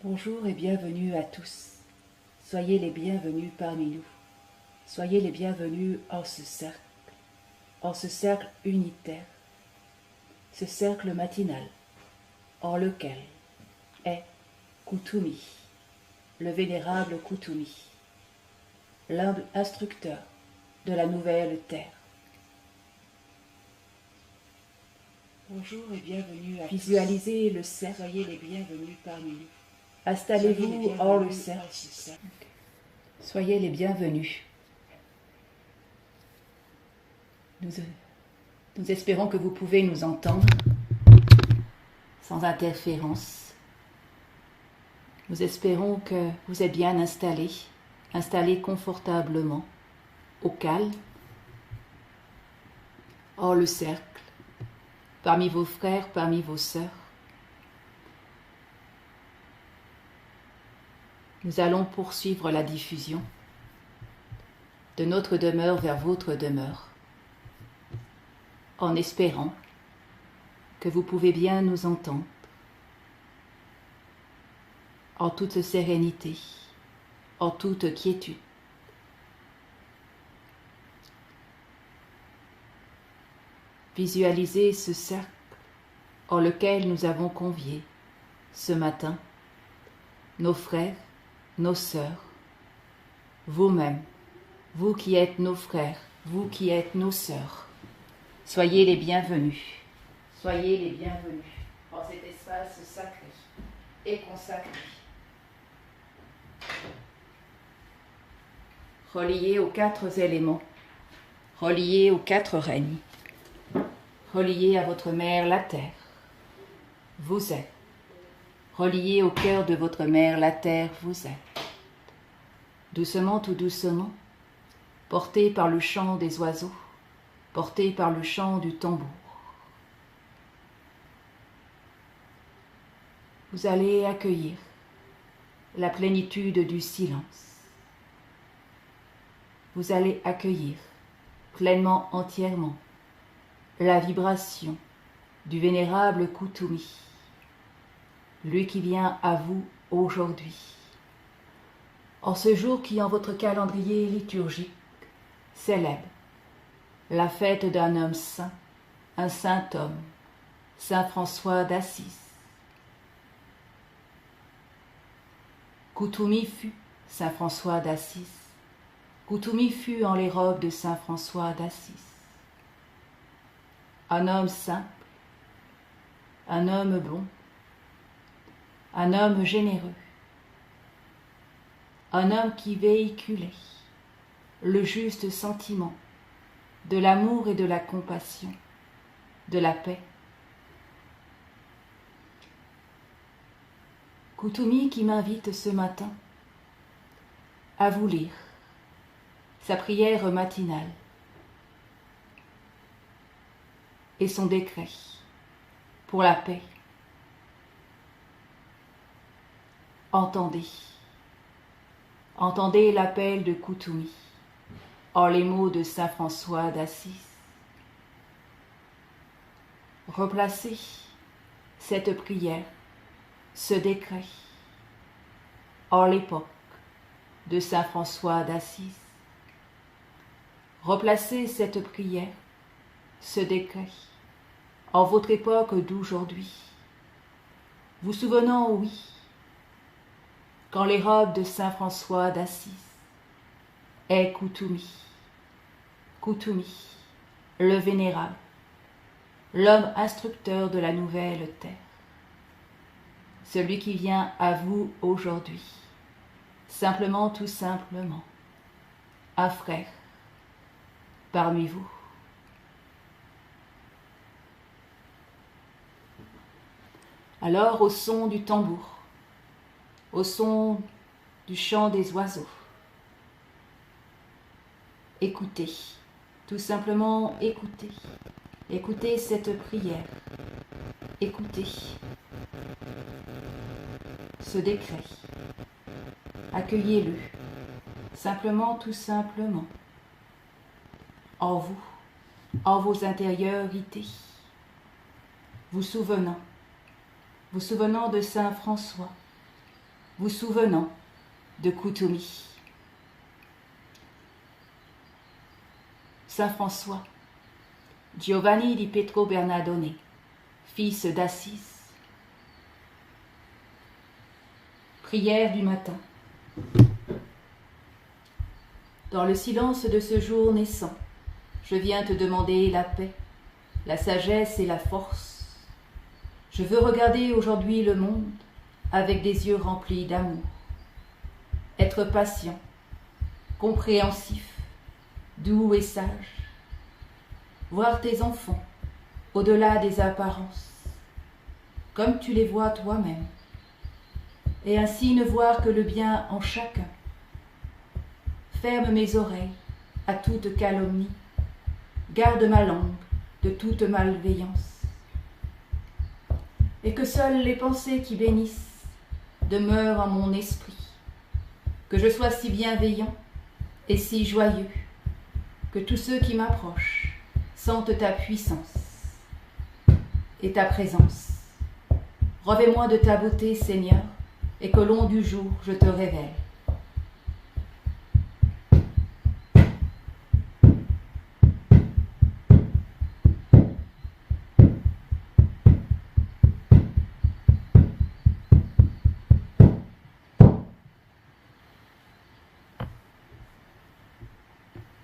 Bonjour et bienvenue à tous. Soyez les bienvenus parmi nous. Soyez les bienvenus en ce cercle unitaire, ce cercle matinal, en lequel est Kuthumi, le vénérable Kuthumi, l'humble instructeur de la nouvelle terre. Bonjour et bienvenue à visualisez le cercle, soyez les bienvenus parmi nous. Installez-vous hors le cercle. Soyez les bienvenus. Nous espérons que vous pouvez nous entendre sans interférence. Nous espérons que vous êtes bien installés confortablement, au calme, hors le cercle, parmi vos frères, parmi vos sœurs. Nous allons poursuivre la diffusion de notre demeure vers votre demeure, en espérant que vous pouvez bien nous entendre, en toute sérénité, en toute quiétude. Visualisez ce cercle en lequel nous avons convié ce matin nos frères, nos sœurs, vous-même, vous qui êtes nos frères, vous qui êtes nos sœurs. Soyez les bienvenus. Soyez les bienvenus en cet espace sacré et consacré. Reliés aux 4 éléments, reliés aux 4 règnes, reliés à votre mère la terre. Vous êtes reliés au cœur de votre mère la terre, vous êtes. Doucement, tout doucement, portés par le chant des oiseaux, portés par le chant du tambour. Vous allez accueillir la plénitude du silence. Vous allez accueillir pleinement, entièrement, la vibration du vénérable Kuthumi, lui qui vient à vous aujourd'hui. En ce jour qui, en votre calendrier liturgique, célèbre la fête d'un homme saint, un saint homme, saint François d'Assise. Kuthumi fut saint François d'Assise. Kuthumi fut en les robes de saint François d'Assise. Un homme simple, un homme bon, un homme généreux, un homme qui véhiculait le juste sentiment de l'amour et de la compassion, de la paix. Kuthumi qui m'invite ce matin à vous lire sa prière matinale et son décret pour la paix. Entendez l'appel de Kuthumi en les mots de saint François d'Assise. Replacez cette prière, ce décret, en l'époque de saint François d'Assise. Replacez cette prière, ce décret, en votre époque d'aujourd'hui, vous souvenant, oui, quand les robes de saint François d'Assise est Kuthumi, le vénérable, l'homme instructeur de la nouvelle terre, celui qui vient à vous aujourd'hui, simplement, tout simplement, un frère parmi vous. Alors, au son du tambour, au son du chant des oiseaux, écoutez, tout simplement écoutez, écoutez cette prière, écoutez ce décret, accueillez-le, simplement, tout simplement, en vous, en vos intériorités, vous souvenant de saint François, vous souvenant de Kuthumi. Saint François, Giovanni di Pietro Bernardone, fils d'Assise. Prière du matin. Dans le silence de ce jour naissant, je viens te demander la paix, la sagesse et la force. Je veux regarder aujourd'hui le monde avec des yeux remplis d'amour. Être patient, compréhensif, doux et sage. Voir tes enfants au-delà des apparences, comme tu les vois toi-même, et ainsi ne voir que le bien en chacun. Ferme mes oreilles à toute calomnie, garde ma langue de toute malveillance, et que seules les pensées qui bénissent demeurent en mon esprit, que je sois si bienveillant et si joyeux, que tous ceux qui m'approchent sentent ta puissance et ta présence. Revêt-moi de ta beauté, Seigneur, et qu'au long du jour je te révèle.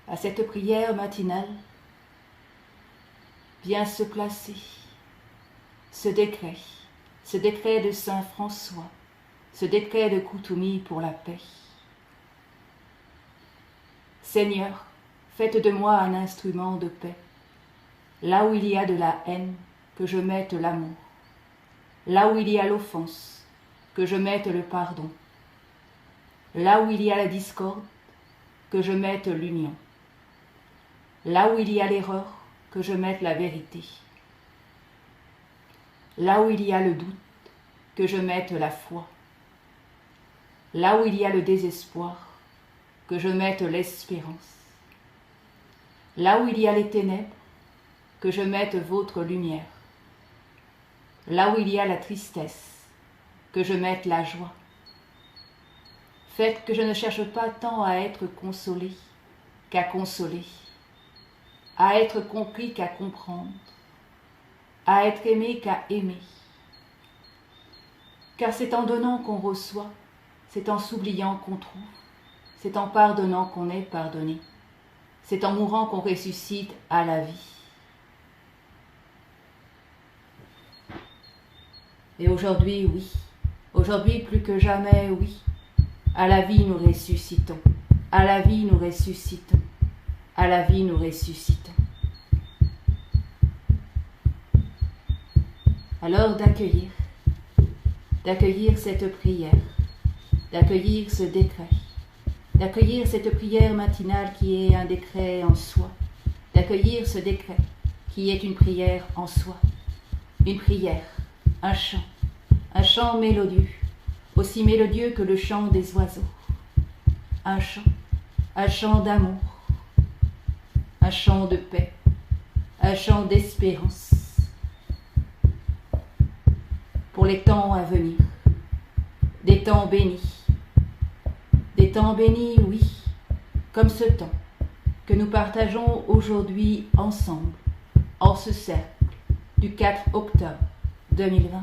À cette prière matinale vient se placer ce décret de Saint François, ce décret de Kuthumi pour la paix. Seigneur, faites de moi un instrument de paix. Là où il y a de la haine, que je mette l'amour. Là où il y a l'offense, que je mette le pardon. Là où il y a la discorde, que je mette l'union. Là où il y a l'erreur, que je mette la vérité. Là où il y a le doute, que je mette la foi. Là où il y a le désespoir, que je mette l'espérance. Là où il y a les ténèbres, que je mette votre lumière. Là où il y a la tristesse, que je mette la joie. Faites que je ne cherche pas tant à être consolé qu'à consoler, à être compris qu'à comprendre, à être aimé qu'à aimer. Car c'est en donnant qu'on reçoit, c'est en s'oubliant qu'on trouve, c'est en pardonnant qu'on est pardonné, c'est en mourant qu'on ressuscite à la vie. Et aujourd'hui, oui, aujourd'hui plus que jamais, oui, à la vie nous ressuscitons, à la vie nous ressuscitons, à la vie nous ressuscitons. Alors d'accueillir cette prière, d'accueillir ce décret, d'accueillir cette prière matinale qui est un décret en soi, d'accueillir ce décret qui est une prière en soi, une prière, un chant mélodieux, aussi mélodieux que le chant des oiseaux, un chant d'amour, un chant de paix, un chant d'espérance, pour les temps à venir, des temps bénis, oui, comme ce temps que nous partageons aujourd'hui ensemble, en ce cercle du 4 octobre 2020.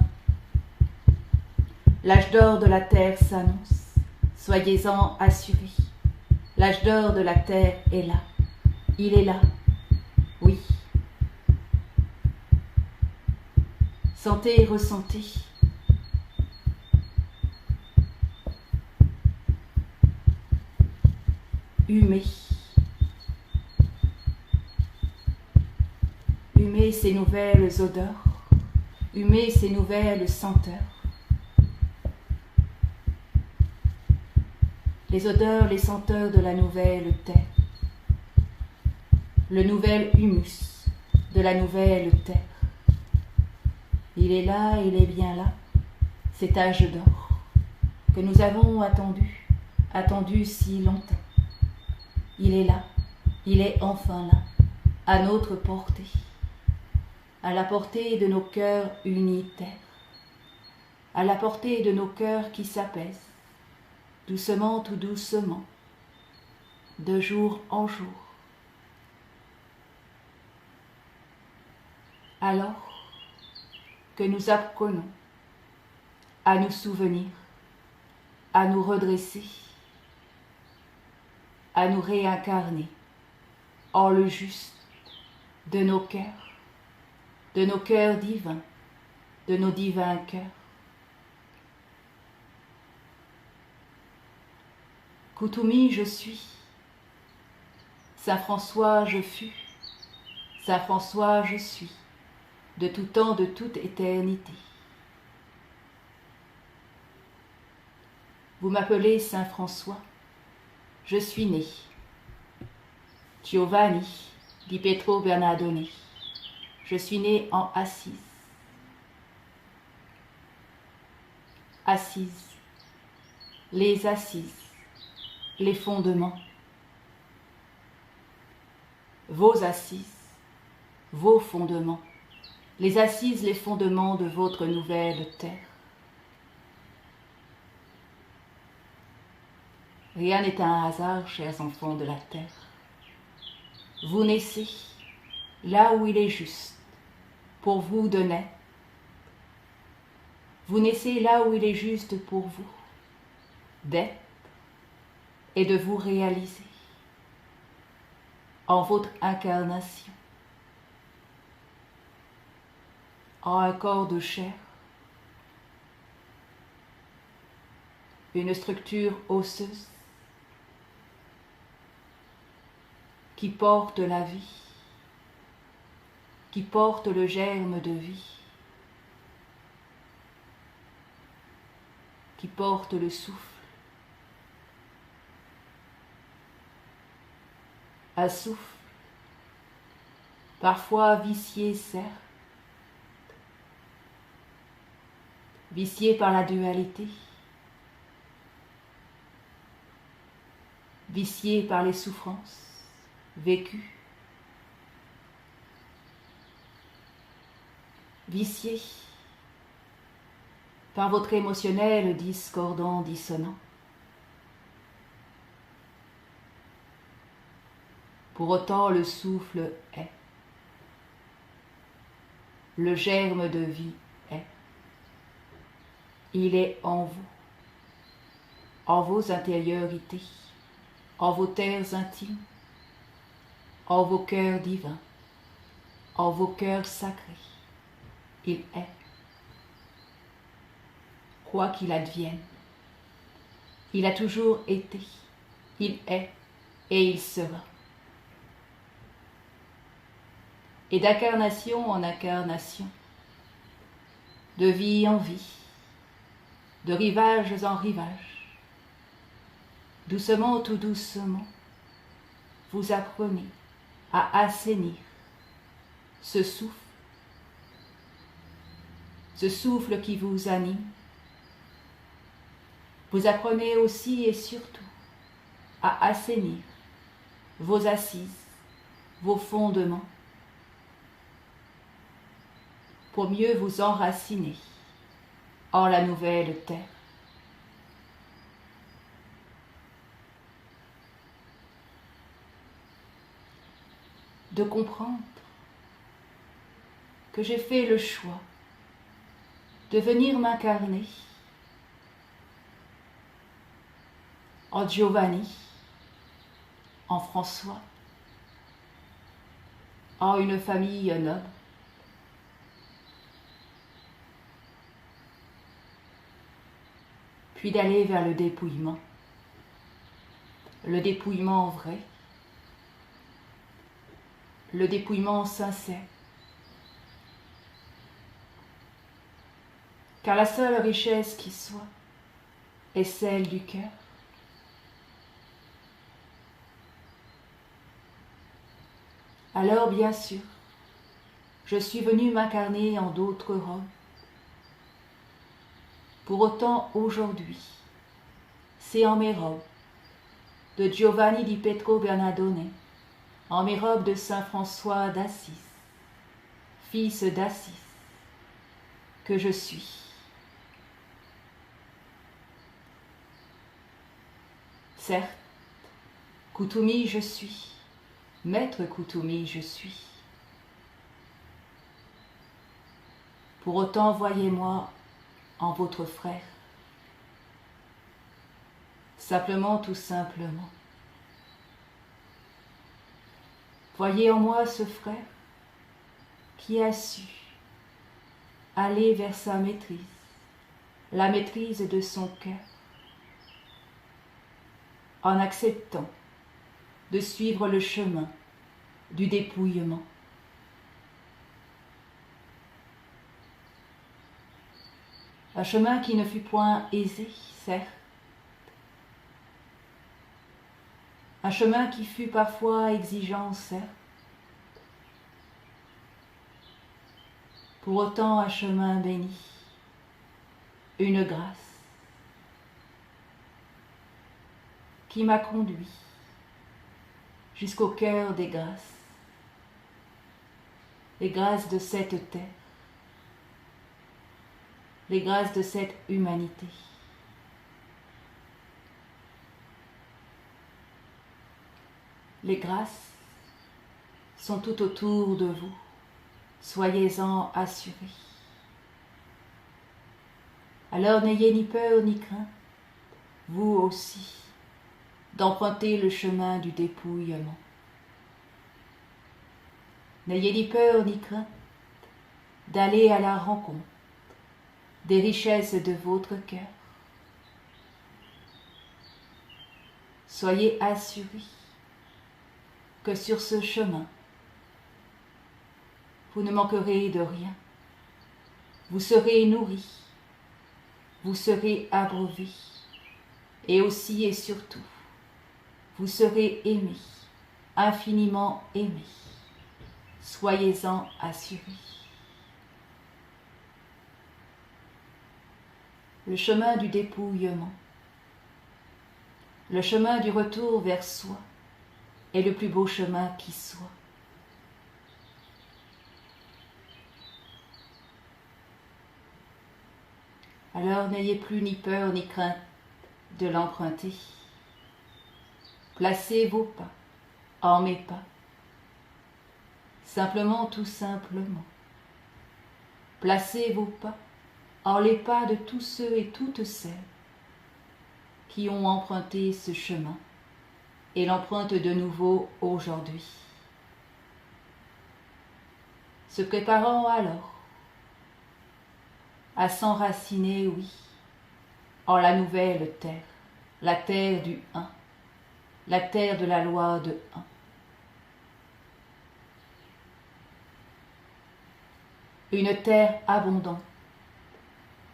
L'âge d'or de la terre s'annonce, soyez-en assurés. L'âge d'or de la terre est là, il est là, oui. Sentez et ressentez. Humez. Humez ces nouvelles odeurs, humez ces nouvelles senteurs. Les odeurs, les senteurs de la nouvelle terre, le nouvel humus de la nouvelle terre. Il est là, il est bien là, cet âge d'or que nous avons attendu si longtemps. Il est là, il est enfin là, à notre portée, à la portée de nos cœurs unitaires, à la portée de nos cœurs qui s'apaisent, doucement, tout doucement, de jour en jour. Alors que nous apprenons à nous souvenir, à nous redresser, à nous réincarner en le juste de nos cœurs divins, de nos divins cœurs. Koutoumi, je suis. Saint François, je fus. Saint François, je suis. De tout temps, de toute éternité. Vous m'appelez Saint François. Je suis né. Giovanni di Pietro Bernardone. Je suis né en Assise. Assise. Les assises. Les fondements. Vos assises. Vos fondements. Les assises, les fondements de votre nouvelle terre. Rien n'est un hasard, chers enfants de la terre. Vous naissez là où il est juste pour vous de naître. Vous naissez là où il est juste pour vous d'être et de vous réaliser en votre incarnation, en un corps de chair, une structure osseuse qui porte la vie, qui porte le germe de vie, qui porte le souffle. Un souffle, parfois vicié, certes, vicié par la dualité, vicié par les souffrances vécues, vicié par votre émotionnel discordant, dissonant. Pour autant, le souffle est. Le germe de vie est. Il est en vous, en vos intériorités, en vos terres intimes, en vos cœurs divins, en vos cœurs sacrés. Il est. Quoi qu'il advienne, il a toujours été, il est et il sera. Et d'incarnation en incarnation, de vie en vie, de rivages en rivages, doucement, tout doucement, vous apprenez à assainir ce souffle qui vous anime. Vous apprenez aussi et surtout à assainir vos assises, vos fondements, pour mieux vous enraciner en la nouvelle terre. De comprendre que j'ai fait le choix de venir m'incarner en Giovanni, en François, en une famille noble, puis d'aller vers le dépouillement vrai, le dépouillement sincère, car la seule richesse qui soit est celle du cœur. Alors bien sûr, je suis venu m'incarner en d'autres robes. Pour autant, aujourd'hui, c'est en mes robes de Giovanni di Pietro Bernardone, en mes robes de Saint François d'Assise, fils d'Assise, que je suis. Certes, Kuthumi je suis, maître Kuthumi je suis. Pour autant, voyez-moi en votre frère. Simplement, tout simplement. Voyez en moi ce frère qui a su aller vers sa maîtrise, la maîtrise de son cœur, en acceptant de suivre le chemin du dépouillement. Un chemin qui ne fut point aisé, certes. Un chemin qui fut parfois exigeant, certes. Pour autant un chemin béni, une grâce qui m'a conduit jusqu'au cœur des grâces, les grâces de cette terre, les grâces de cette humanité. Les grâces sont tout autour de vous, soyez-en assurés. Alors n'ayez ni peur ni crainte, vous aussi, d'emprunter le chemin du dépouillement. N'ayez ni peur ni crainte d'aller à la rencontre des richesses de votre cœur. Soyez assurés que sur ce chemin, vous ne manquerez de rien. Vous serez nourris, vous serez abreuvés, et aussi et surtout, vous serez aimés, infiniment aimés. Soyez-en assurés. Le chemin du dépouillement, le chemin du retour vers soi est le plus beau chemin qui soit. Alors n'ayez plus ni peur ni crainte de l'emprunter. Placez vos pas en mes pas. Simplement, tout simplement. Placez vos pas en les pas de tous ceux et toutes celles qui ont emprunté ce chemin et l'empruntent de nouveau aujourd'hui. Se préparant alors à s'enraciner, oui, en la nouvelle terre, la terre du un, la terre de la loi de un. Une terre abondante,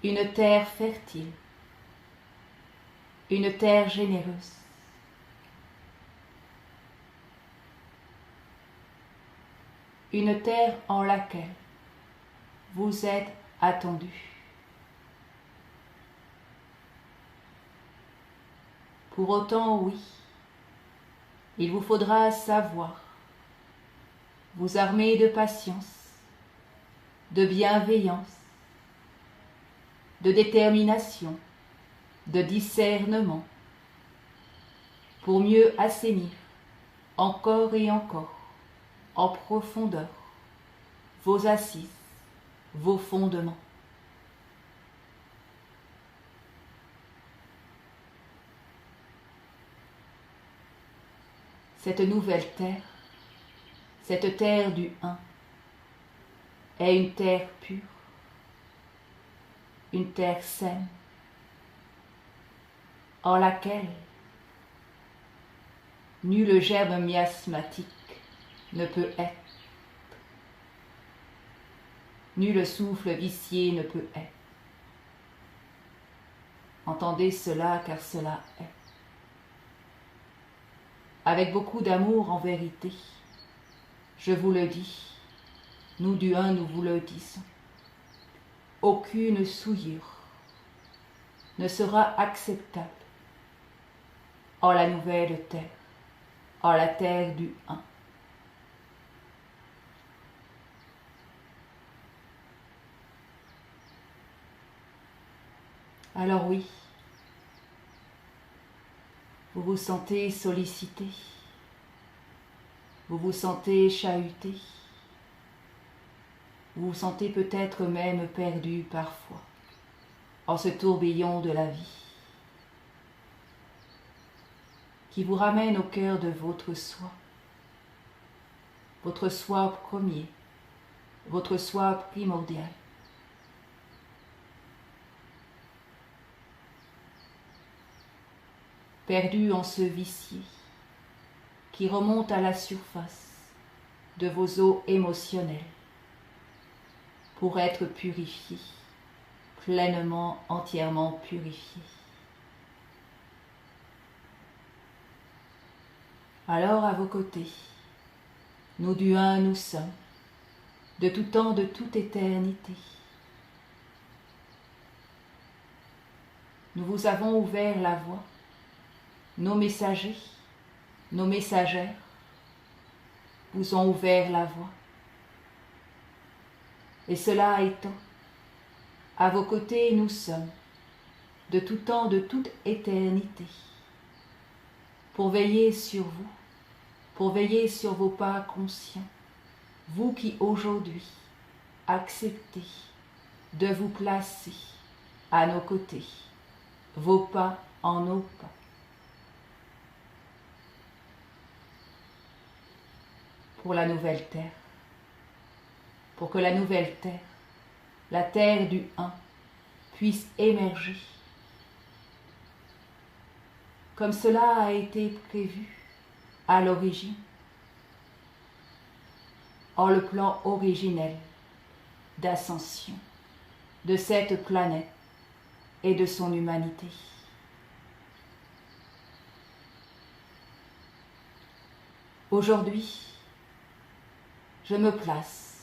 une terre fertile, une terre généreuse. Une terre en laquelle vous êtes attendus. Pour autant, oui, il vous faudra savoir vous armer de patience, de bienveillance, de détermination, de discernement, pour mieux assainir encore et encore, en profondeur, vos assises, vos fondements. Cette nouvelle terre, cette terre du un, est une terre pure, une terre saine, en laquelle nul germe miasmatique ne peut être, nul souffle vicié ne peut être. Entendez cela, car cela est. Avec beaucoup d'amour en vérité, je vous le dis, nous du un nous vous le disons. Aucune souillure ne sera acceptable en la nouvelle terre, en la terre du un. Alors oui, vous vous sentez sollicité, vous vous sentez chahuté, vous vous sentez peut-être même perdu parfois en ce tourbillon de la vie qui vous ramène au cœur de votre soi premier, votre soi primordial. Perdu en ce vicié qui remonte à la surface de vos eaux émotionnelles pour être purifié, pleinement, entièrement purifié. Alors à vos côtés, nous du un nous sommes, de tout temps, de toute éternité. Nous vous avons ouvert la voie, nos messagers, nos messagères vous ont ouvert la voie. Et cela étant, à vos côtés nous sommes, de tout temps, de toute éternité, pour veiller sur vous, pour veiller sur vos pas conscients, vous qui aujourd'hui acceptez de vous placer à nos côtés, vos pas en nos pas. Pour la nouvelle terre, pour que la nouvelle terre, la terre du un, puisse émerger, comme cela a été prévu à l'origine, en le plan originel d'ascension de cette planète et de son humanité. Aujourd'hui, je me place,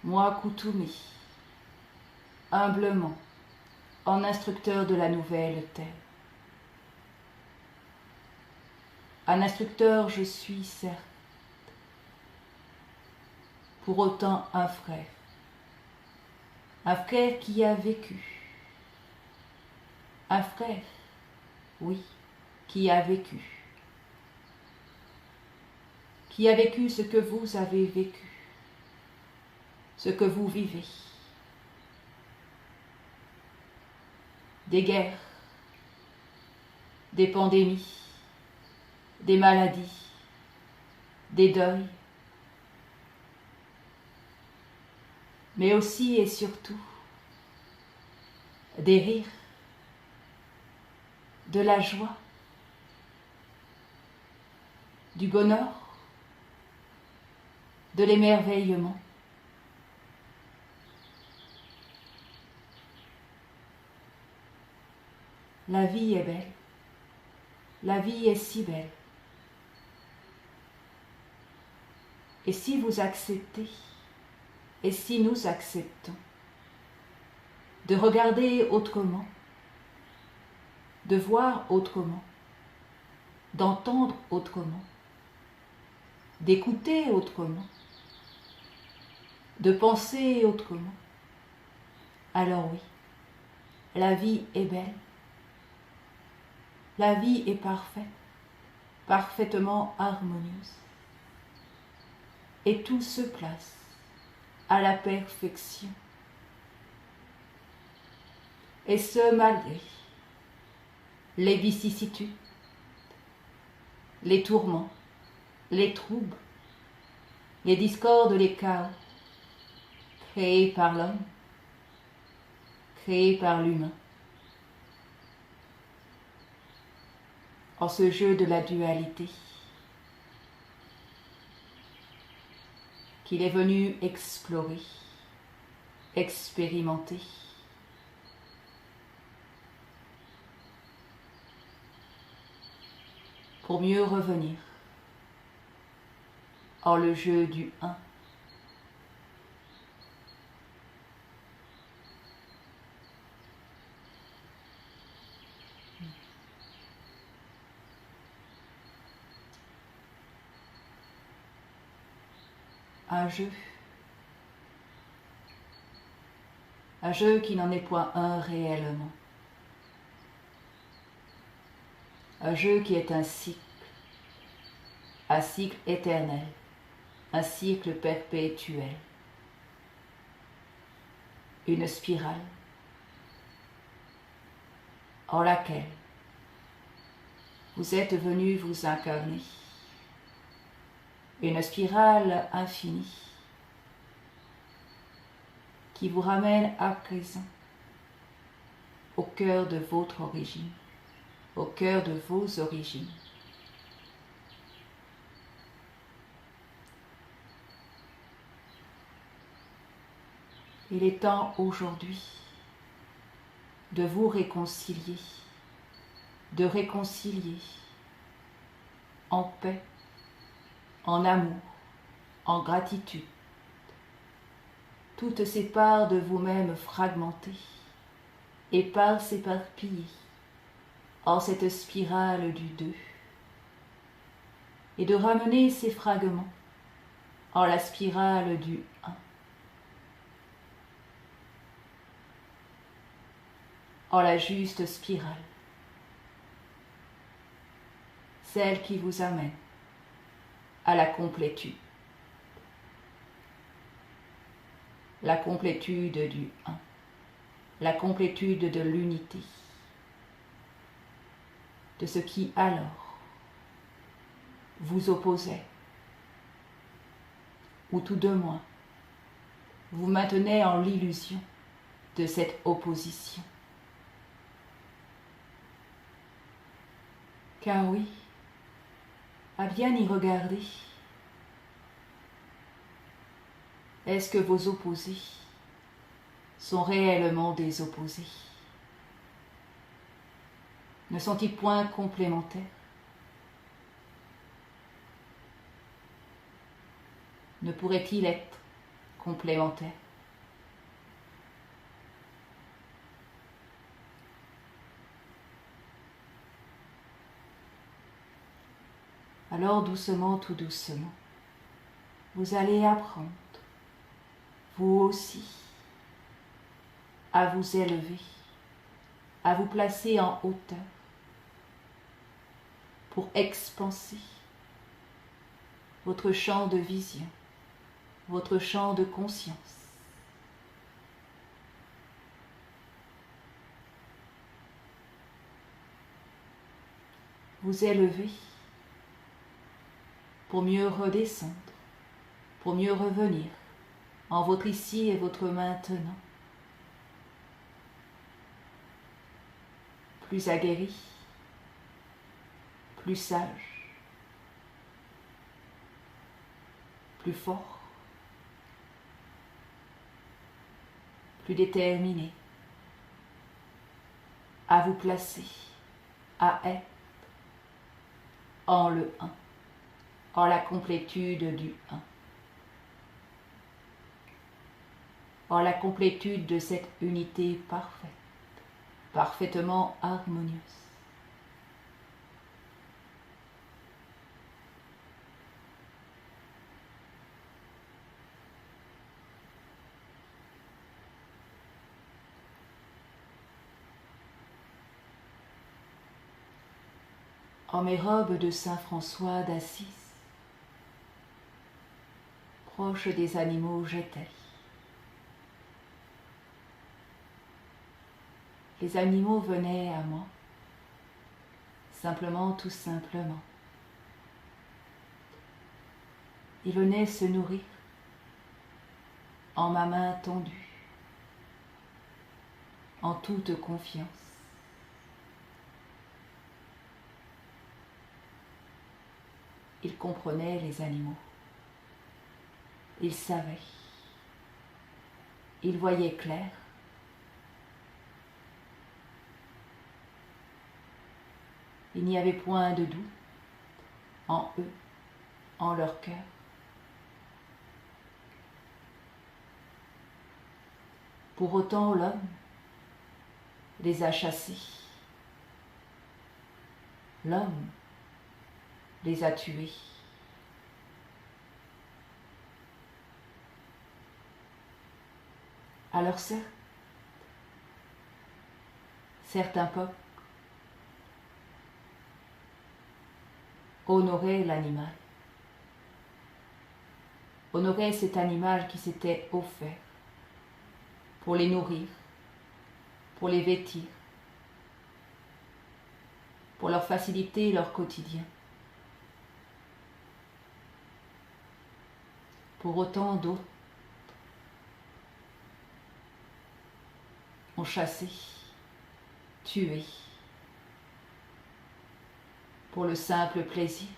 moi Kuthumi, humblement, en instructeur de la nouvelle terre. Un instructeur je suis certes, pour autant un frère qui a vécu, un frère, oui, qui a vécu ce que vous avez vécu, ce que vous vivez. Des guerres, des pandémies, des maladies, des deuils, mais aussi et surtout des rires, de la joie, du bonheur, de l'émerveillement. La vie est belle, la vie est si belle. Et si vous acceptez, et si nous acceptons de regarder autrement, de voir autrement, d'entendre autrement, d'écouter autrement, de penser autrement, alors oui, la vie est belle, la vie est parfaite, parfaitement harmonieuse, et tout se place à la perfection. Et ce malgré les vicissitudes, les tourments, les troubles, les discordes, les chaos, créés par l'homme, créés par l'humain. En ce jeu de la dualité qu'il est venu explorer, expérimenter, pour mieux revenir en le jeu du un. Un jeu qui n'en est point un réellement, un jeu qui est un cycle éternel, un cycle perpétuel, une spirale en laquelle vous êtes venu vous incarner, une spirale infinie qui vous ramène à présent au cœur de votre origine, au cœur de vos origines. Il est temps aujourd'hui de vous réconcilier, de réconcilier en paix, en amour, en gratitude, toutes ces parts de vous-même fragmentées, éparses éparpillées en cette spirale du deux, et de ramener ces fragments en la spirale du un, en la juste spirale, celle qui vous amène à la complétude du un, la complétude de l'unité, de ce qui alors vous opposait, ou tout de moins vous maintenait en l'illusion de cette opposition. Car oui, à bien y regarder, est-ce que vos opposés sont réellement des opposés? Ne sont-ils point complémentaires? Ne pourrait-il être complémentaire? Alors doucement, tout doucement, vous allez apprendre, vous aussi, à vous élever, à vous placer en hauteur pour expanser votre champ de vision, votre champ de conscience. Vous élever pour mieux redescendre, pour mieux revenir en votre ici et votre maintenant, plus aguerri, plus sage, plus fort, plus déterminé, à vous placer, à être en le un, en la complétude du un, en la complétude de cette unité parfaite, parfaitement harmonieuse. En mes robes de Saint François d'Assise, proche des animaux j'étais. Les animaux venaient à moi, simplement, tout simplement. Ils venaient se nourrir en ma main tendue, en toute confiance. Ils comprenaient les animaux. Ils savaient. Ils voyaient clair. Il n'y avait point de doute en eux, en leur cœur. Pour autant, l'homme les a chassés. L'homme les a tués. Alors certes, certains peuples honorer l'animal. Honorer cet animal qui s'était offert pour les nourrir, pour les vêtir, pour leur faciliter leur quotidien. Pour autant d'autres ont chassé, tué, pour le simple plaisir.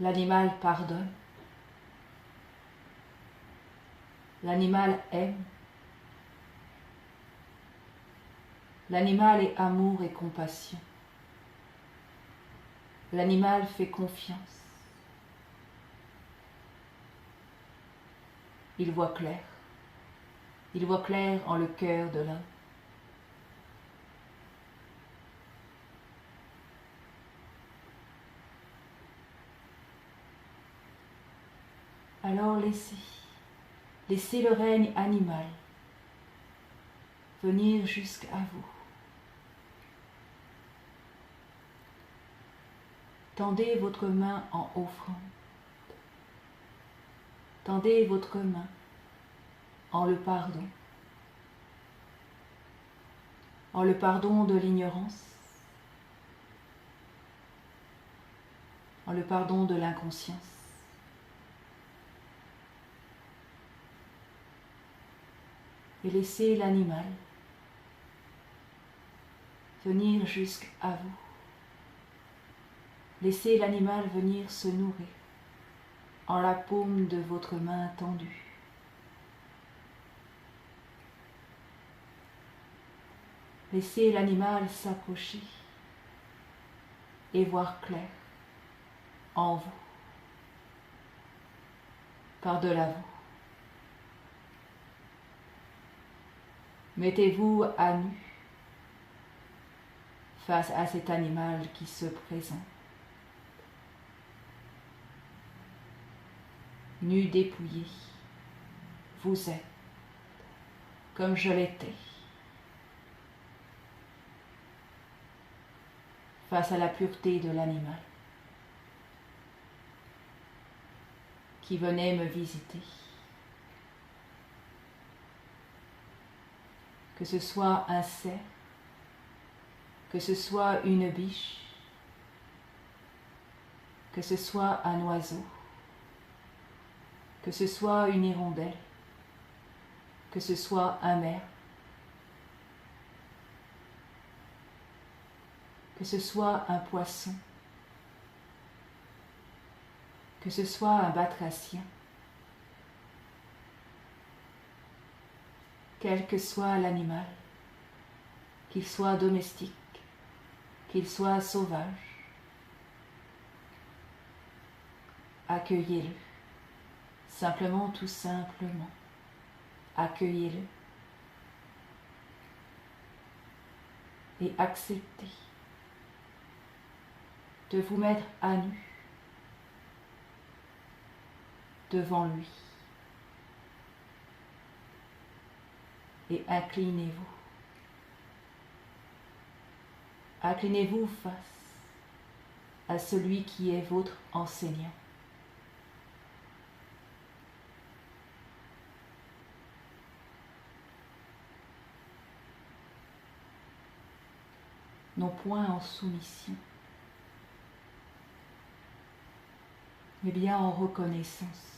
L'animal pardonne, l'animal aime, l'animal est amour et compassion, l'animal fait confiance, il voit clair en le cœur de l'homme. Alors laissez le règne animal venir jusqu'à vous. Tendez votre main en offrande. Tendez votre main en le pardon de l'ignorance, en le pardon de l'inconscience. Et laissez l'animal venir jusqu'à vous. Laissez l'animal venir se nourrir en la paume de votre main tendue. Laissez l'animal s'approcher et voir clair en vous, par-delà vous. Mettez-vous à nu face à cet animal qui se présente. Nu dépouillé, vous êtes comme je l'étais, face à la pureté de l'animal qui venait me visiter. Que ce soit un cerf, que ce soit une biche, que ce soit un oiseau, que ce soit une hirondelle, que ce soit un merle, que ce soit un poisson, que ce soit un batracien, quel que soit l'animal, qu'il soit domestique, qu'il soit sauvage, accueillez-le, simplement, tout simplement, accueillez-le et acceptez de vous mettre à nu devant lui et inclinez-vous. Inclinez-vous face à celui qui est votre enseignant. Non point en soumission, mais bien en reconnaissance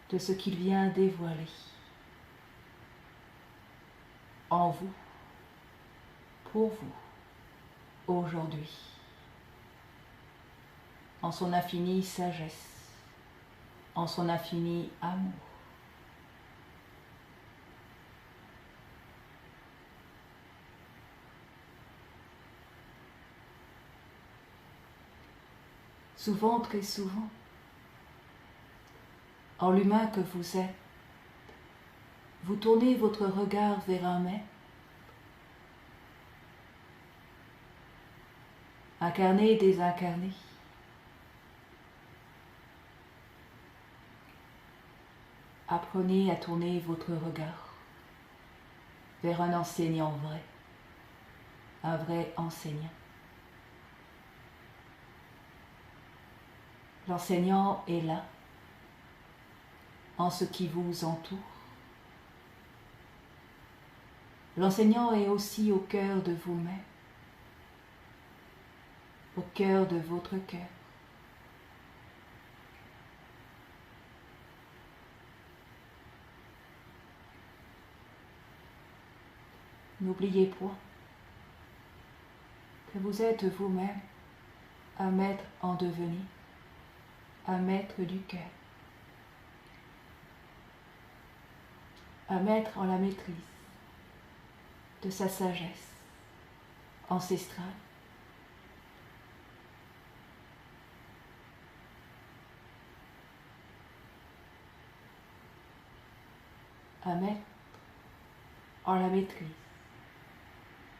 de ce qu'il vient dévoiler en vous, pour vous, aujourd'hui, en son infinie sagesse, en son infini amour. Souvent, très souvent, en l'humain que vous êtes, vous tournez votre regard vers un maître, incarné et désincarné, apprenez à tourner votre regard vers un enseignant vrai, un vrai enseignant. L'enseignant est là, en ce qui vous entoure. L'enseignant est aussi au cœur de vous-même, au cœur de votre cœur. N'oubliez point que vous êtes vous-même un maître en devenir, un maître du cœur, un maître en la maîtrise de sa sagesse ancestrale. Un maître en la maîtrise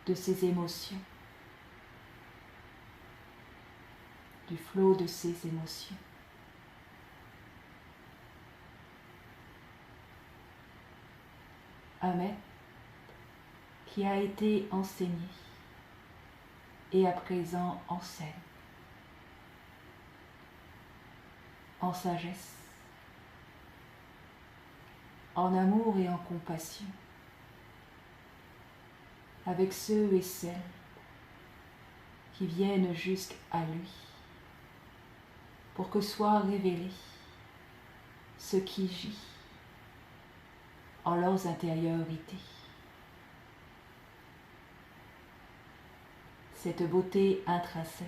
de ses émotions, du flot de ses émotions. Un maître qui a été enseigné et à présent enseigne en sagesse, en amour et en compassion avec ceux et celles qui viennent jusqu'à lui pour que soit révélé ce qui gît en leurs intériorités. Cette beauté intrinsèque,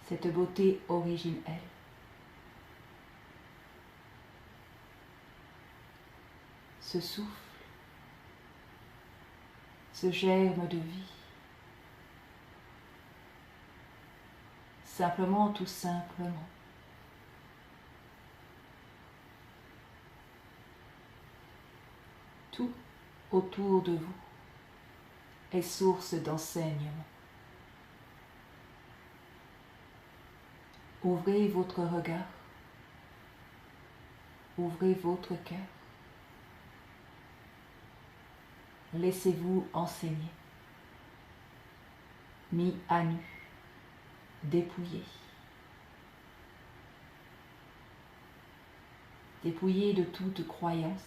cette beauté originelle, ce souffle, ce germe de vie, simplement, tout simplement. Tout autour de vous est source d'enseignement. Ouvrez votre regard, ouvrez votre cœur. Laissez-vous enseigner, mis à nu, dépouillé. Dépouillé de toute croyance,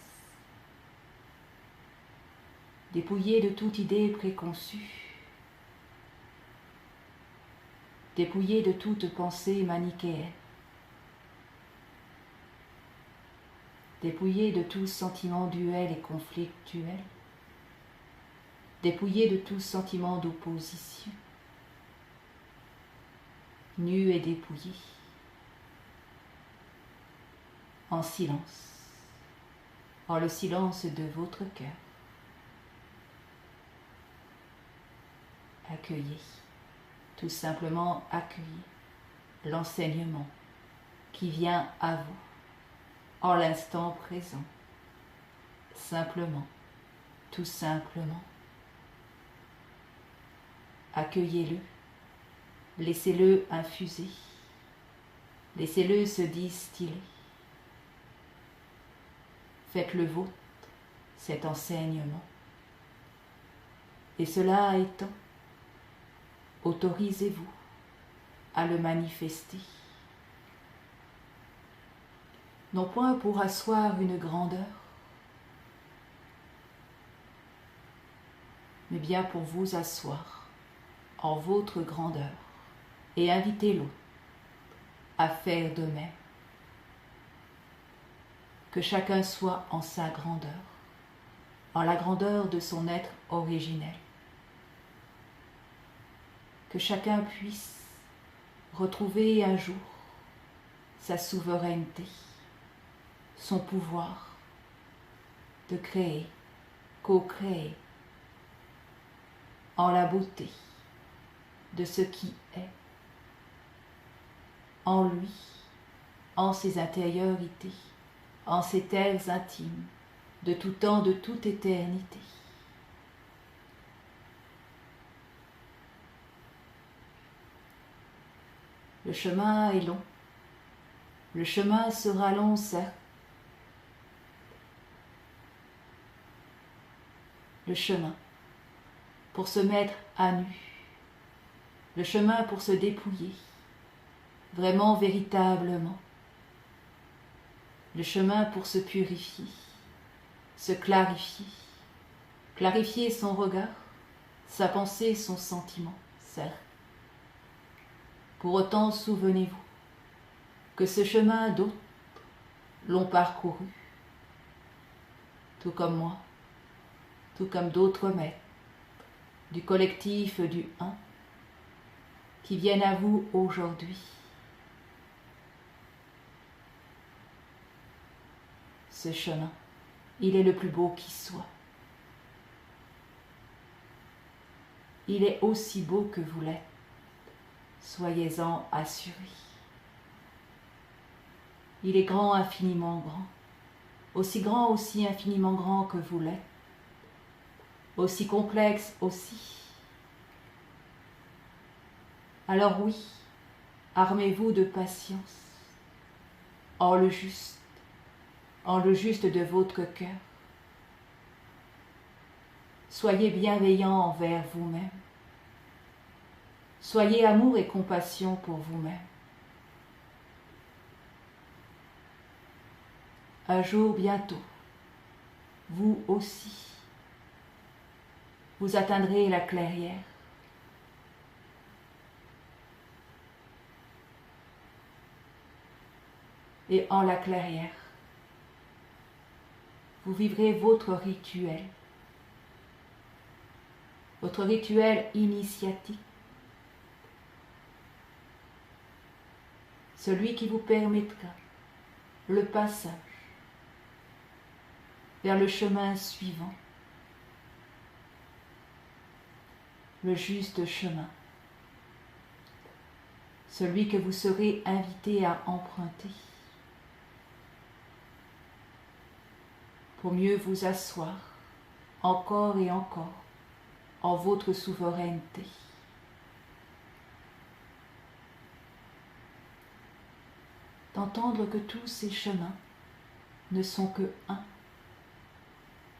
dépouillé de toute idée préconçue, dépouillé de toute pensée manichéenne, dépouillé de tout sentiment duel et conflictuel, dépouillé de tout sentiment d'opposition, nu et dépouillé, en silence, en le silence de votre cœur. Accueillez, tout simplement accueillez l'enseignement qui vient à vous en l'instant présent, simplement, tout simplement. Accueillez-le, laissez-le infuser, laissez-le se distiller. Faites-le vôtre, cet enseignement. Et cela étant, autorisez-vous à le manifester. Non point pour asseoir une grandeur, mais bien pour vous asseoir en votre grandeur et inviter l'autre à faire de même. Que chacun soit en sa grandeur, en la grandeur de son être originel. Que chacun puisse retrouver un jour sa souveraineté, son pouvoir de créer, co-créer en la beauté de ce qui est, en lui, en ses intériorités, en ses terres intimes, de tout temps, de toute éternité. Le chemin est long, le chemin sera long certes, le chemin pour se mettre à nu, le chemin pour se dépouiller, vraiment, véritablement, le chemin pour se purifier, se clarifier, clarifier son regard, sa pensée, son sentiment, certes. Pour autant, souvenez-vous que ce chemin d'autres l'ont parcouru, tout comme moi, tout comme d'autres maîtres, du collectif du un, qui viennent à vous aujourd'hui. Ce chemin, il est le plus beau qui soit. Il est aussi beau que vous l'êtes. Soyez-en assurés. Il est grand, infiniment grand, aussi infiniment grand que vous l'êtes, aussi complexe aussi. Alors oui, armez-vous de patience, en le juste de votre cœur. Soyez bienveillant envers vous-même. Soyez amour et compassion pour vous-même. Un jour bientôt, vous aussi, vous atteindrez la clairière. Et en la clairière, vous vivrez votre rituel initiatique, celui qui vous permettra le passage vers le chemin suivant, le juste chemin, celui que vous serez invité à emprunter pour mieux vous asseoir encore et encore en votre souveraineté. D'entendre que tous ces chemins ne sont que un.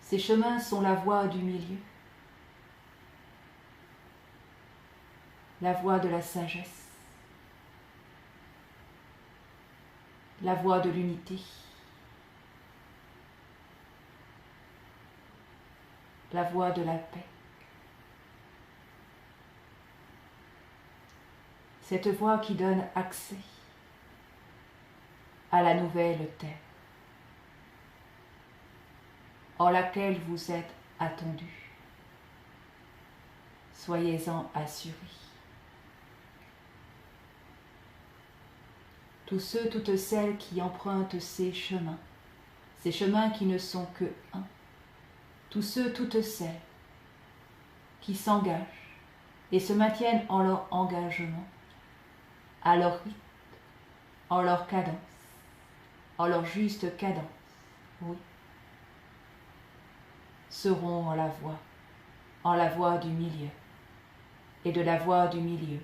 Ces chemins sont la voie du milieu, la voie de la sagesse, la voie de l'unité, la voie de la paix. Cette voie qui donne accès à la nouvelle terre, en laquelle vous êtes attendus. Soyez-en assurés. Tous ceux, toutes celles qui empruntent ces chemins qui ne sont que un, tous ceux, toutes celles qui s'engagent et se maintiennent en leur engagement, à leur rythme, en leur cadence, en leur juste cadence, oui, seront en la voie du milieu, et de la voie du milieu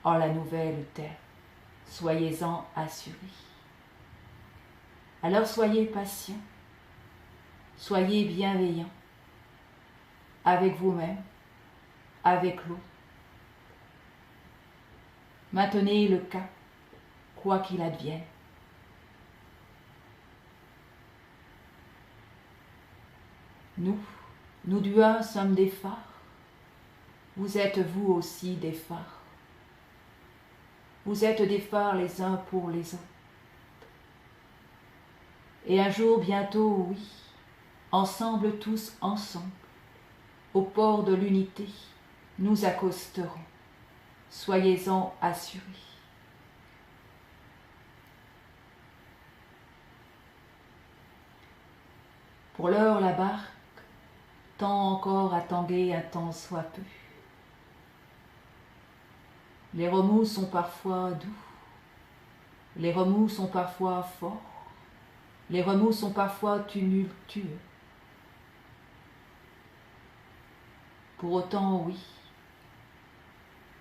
en la nouvelle terre. Soyez-en assurés. Alors soyez patients, soyez bienveillants avec vous-même, avec l'autre. Maintenez le cap, quoi qu'il advienne. Nous du un sommes des phares. Vous êtes vous aussi des phares. Vous êtes des phares les uns pour les autres. Et un jour bientôt, oui, ensemble, tous ensemble, au port de l'unité, nous accosterons. Soyez-en assurés. Pour l'heure, la barque tend encore à tanguer un tant soit peu. Les remous sont parfois doux, les remous sont parfois forts, les remous sont parfois tumultueux. Pour autant, oui,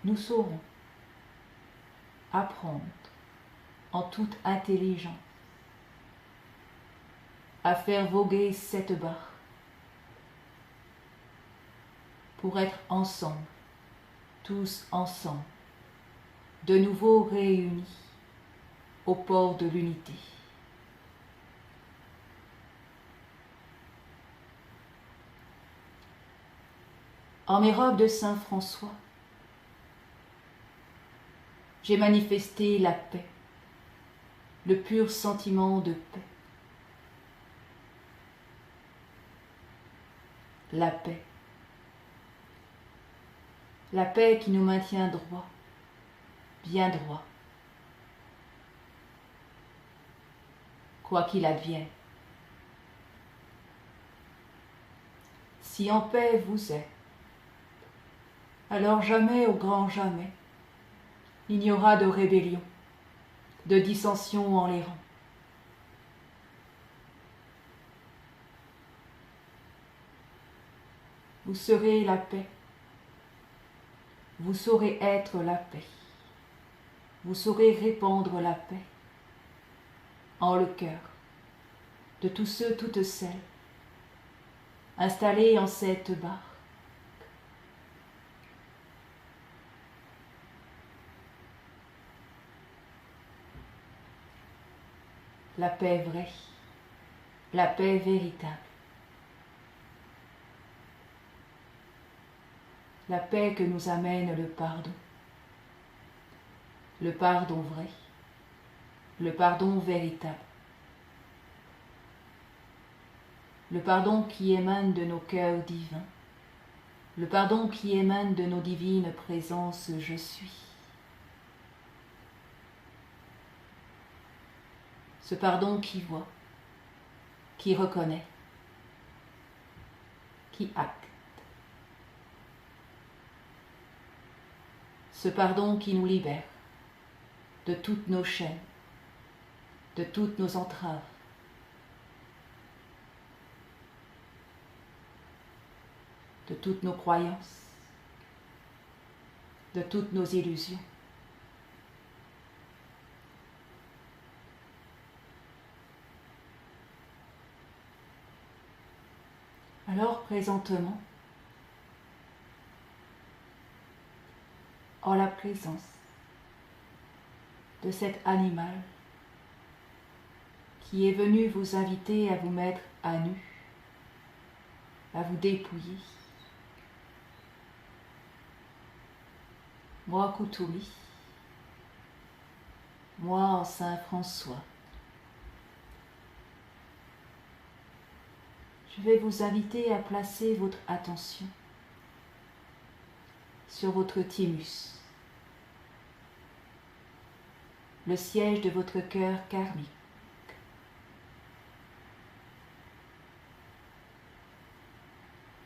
nous saurons apprendre en toute intelligence à faire voguer cette barque pour être ensemble, tous ensemble, de nouveau réunis au port de l'unité. En mes robes de Saint François, j'ai manifesté la paix, le pur sentiment de paix. La paix. La paix qui nous maintient droit, bien droit, quoi qu'il advienne. Si en paix vous êtes, alors jamais, au grand jamais, il n'y aura de rébellion, de dissension en les rangs. Vous serez la paix, vous saurez être la paix, vous saurez répandre la paix en le cœur de tous ceux, toutes celles, installés en cette barque. La paix vraie, la paix véritable, la paix que nous amène le pardon vrai, le pardon véritable, le pardon qui émane de nos cœurs divins, le pardon qui émane de nos divines présences je suis. Ce pardon qui voit, qui reconnaît, qui acte. Ce pardon qui nous libère de toutes nos chaînes, de toutes nos entraves. De toutes nos croyances, de toutes nos illusions. Alors présentement, en la présence de cet animal qui est venu vous inviter à vous mettre à nu, à vous dépouiller, moi Kuthumi, moi en Saint François, je vais vous inviter à placer votre attention sur votre thymus, le siège de votre cœur karmique.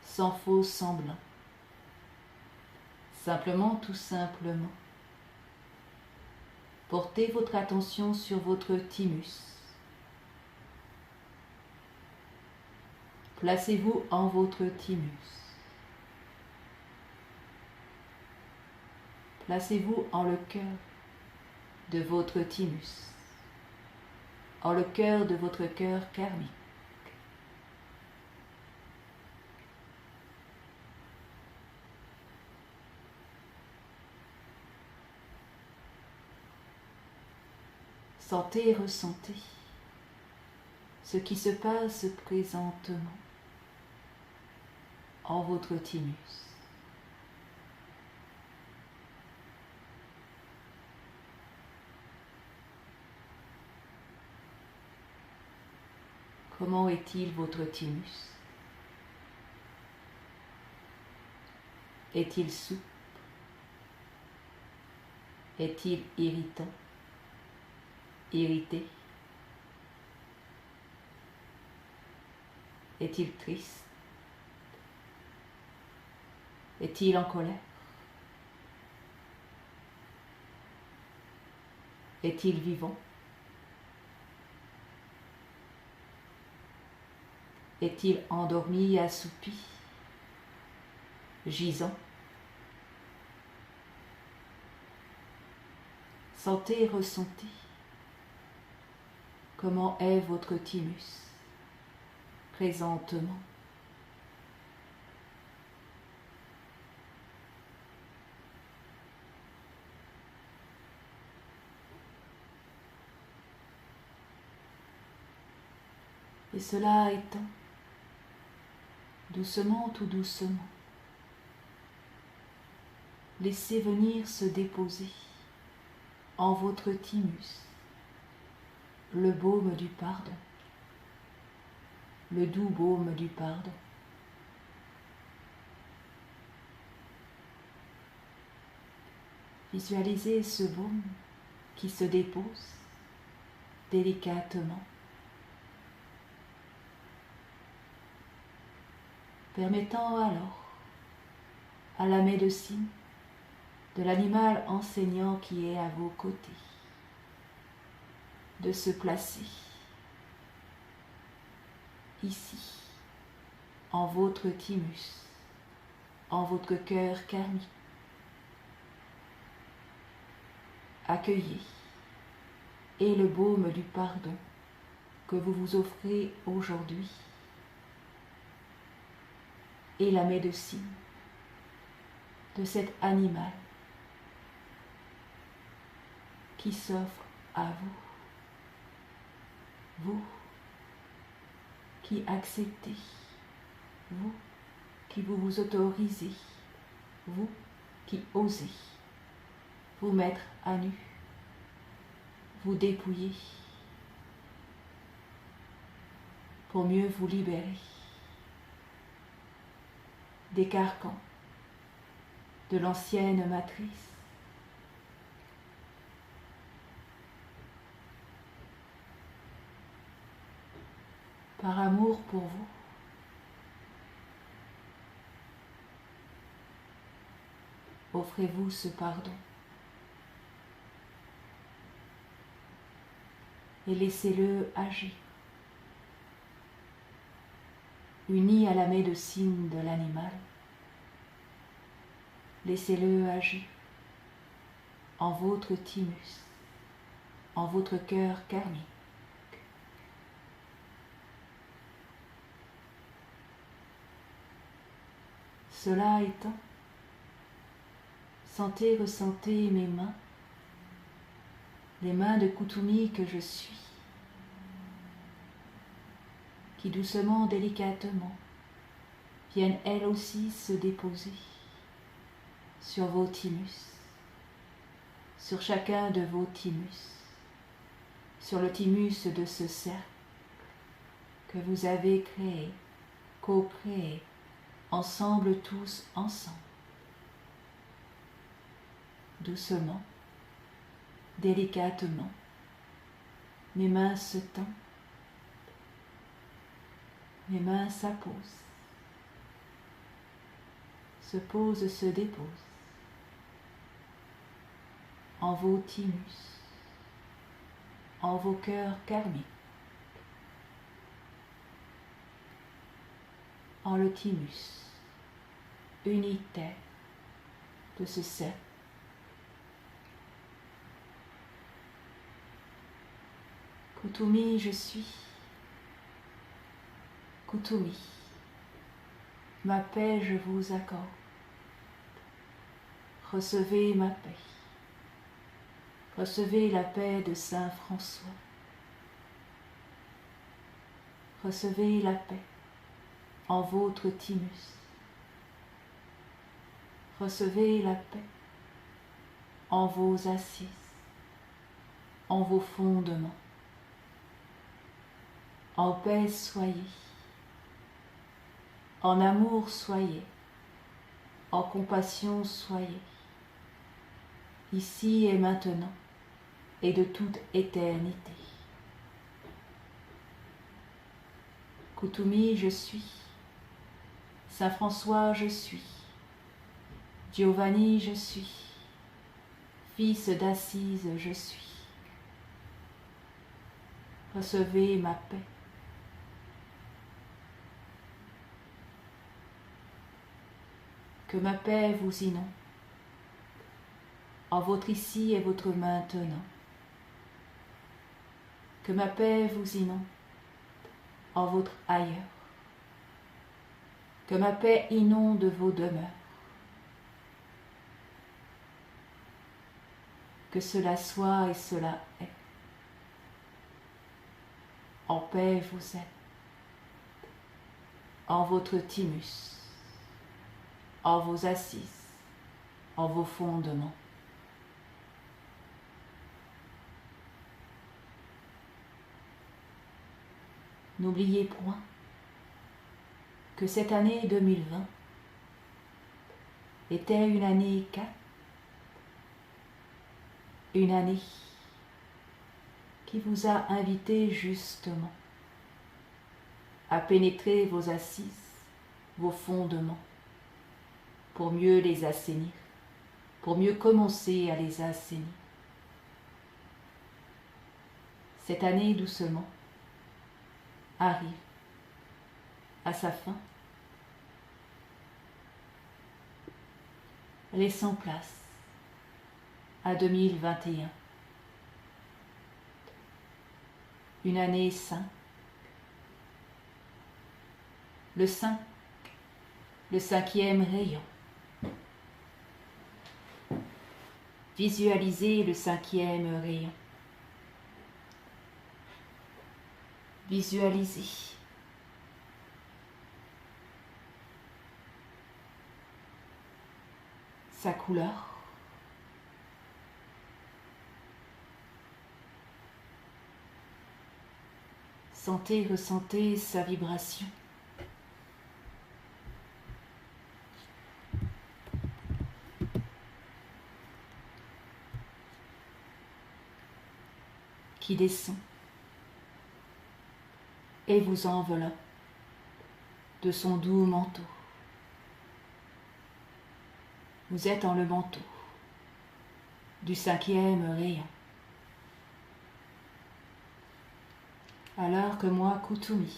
Sans faux semblant, simplement, tout simplement, portez votre attention sur votre thymus. Placez-vous en votre thymus. Placez-vous en le cœur de votre thymus, en le cœur de votre cœur karmique. Sentez et ressentez ce qui se passe présentement en votre thymus. Comment est-il votre thymus? Est-il souple? Est-il irritant? Irrité? Est-il triste? Est-il en colère? Est-il vivant? Est-il endormi et assoupi, gisant? Sentez et ressentez comment est votre thymus présentement. Et cela étant, doucement, tout doucement, laissez venir se déposer en votre thymus le baume du pardon, le doux baume du pardon. Visualisez ce baume qui se dépose délicatement, permettant alors à la médecine de l'animal enseignant qui est à vos côtés de se placer ici, en votre thymus, en votre cœur karmique. Accueillez et le baume du pardon que vous vous offrez aujourd'hui et la médecine de cet animal qui s'offre à vous, vous qui acceptez, vous qui vous autorisez, vous qui osez vous mettre à nu, vous dépouiller pour mieux vous libérer des carcans de l'ancienne matrice. Par amour pour vous, offrez-vous ce pardon et laissez-le agir, uni à la médecine de l'animal. Laissez-le agir en votre thymus, en votre cœur karmique. Cela étant, ressentez mes mains, les mains de Kuthumi que je suis, qui doucement, délicatement, viennent elles aussi se déposer sur vos thymus, sur chacun de vos thymus, sur le thymus de ce cercle que vous avez créé, co-créé, ensemble, tous ensemble. Doucement, délicatement, mes mains se tendent, mes mains s'apposent, se posent, se déposent en vos thymus, en vos cœurs karmiques, en le thymus unitaire de ce cercle. Kuthumi, je suis. Kuthumi, ma paix je vous accorde. Recevez ma paix. Recevez la paix de Saint François. Recevez la paix en votre thymus. Recevez la paix en vos assises, en vos fondements. En paix soyez, en amour soyez, en compassion soyez, ici et maintenant, et de toute éternité. Kuthumi, je suis. Saint François, je suis. Giovanni, je suis. Fils d'Assise, je suis. Recevez ma paix. Que ma paix vous inonde en votre ici et votre maintenant. Que ma paix vous inonde en votre ailleurs. Que ma paix inonde vos demeures. Que cela soit et cela est. En paix vous êtes. en votre thymus, en vos assises, en vos fondements. N'oubliez point que cette année 2020 était une année 4, une année qui vous a invité justement à pénétrer vos assises, vos fondements, pour mieux les assainir, pour mieux commencer à les assainir. Cette année doucement arrive à sa fin, laissant place à 2021, une année 5, le 5, le 5e rayon. Visualisez le 5e rayon. Visualisez sa couleur, sentez, ressentez sa vibration. Qui descend et vous enveloppe de son doux manteau. Vous êtes dans le manteau du 5e rayon. Alors que moi, Kuthumi,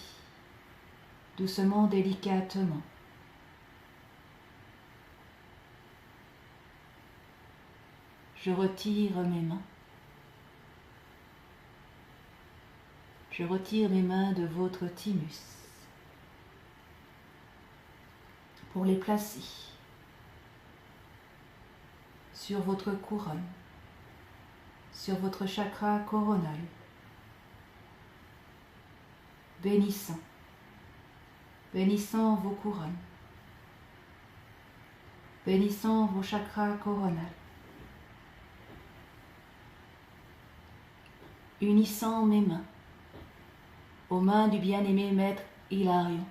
doucement, délicatement, je retire mes mains. Je retire mes mains de votre thymus pour les placer sur votre couronne, sur votre chakra coronal, bénissant vos couronnes, bénissant vos chakras coronales, unissant mes mains aux mains du bien-aimé Maître Hilarion.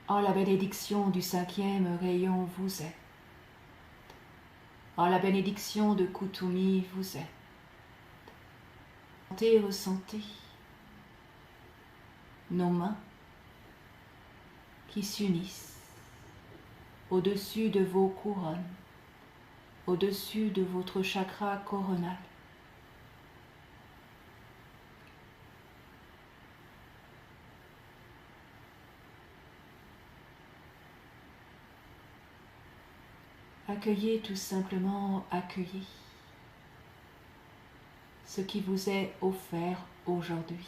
En la bénédiction du 5e rayon, vous êtes. En la bénédiction de Kuthumi, vous êtes. Sentez, ressentez nos mains qui s'unissent au-dessus de vos couronnes, au-dessus de votre chakra coronal. Accueillez tout simplement, accueillez ce qui vous est offert aujourd'hui.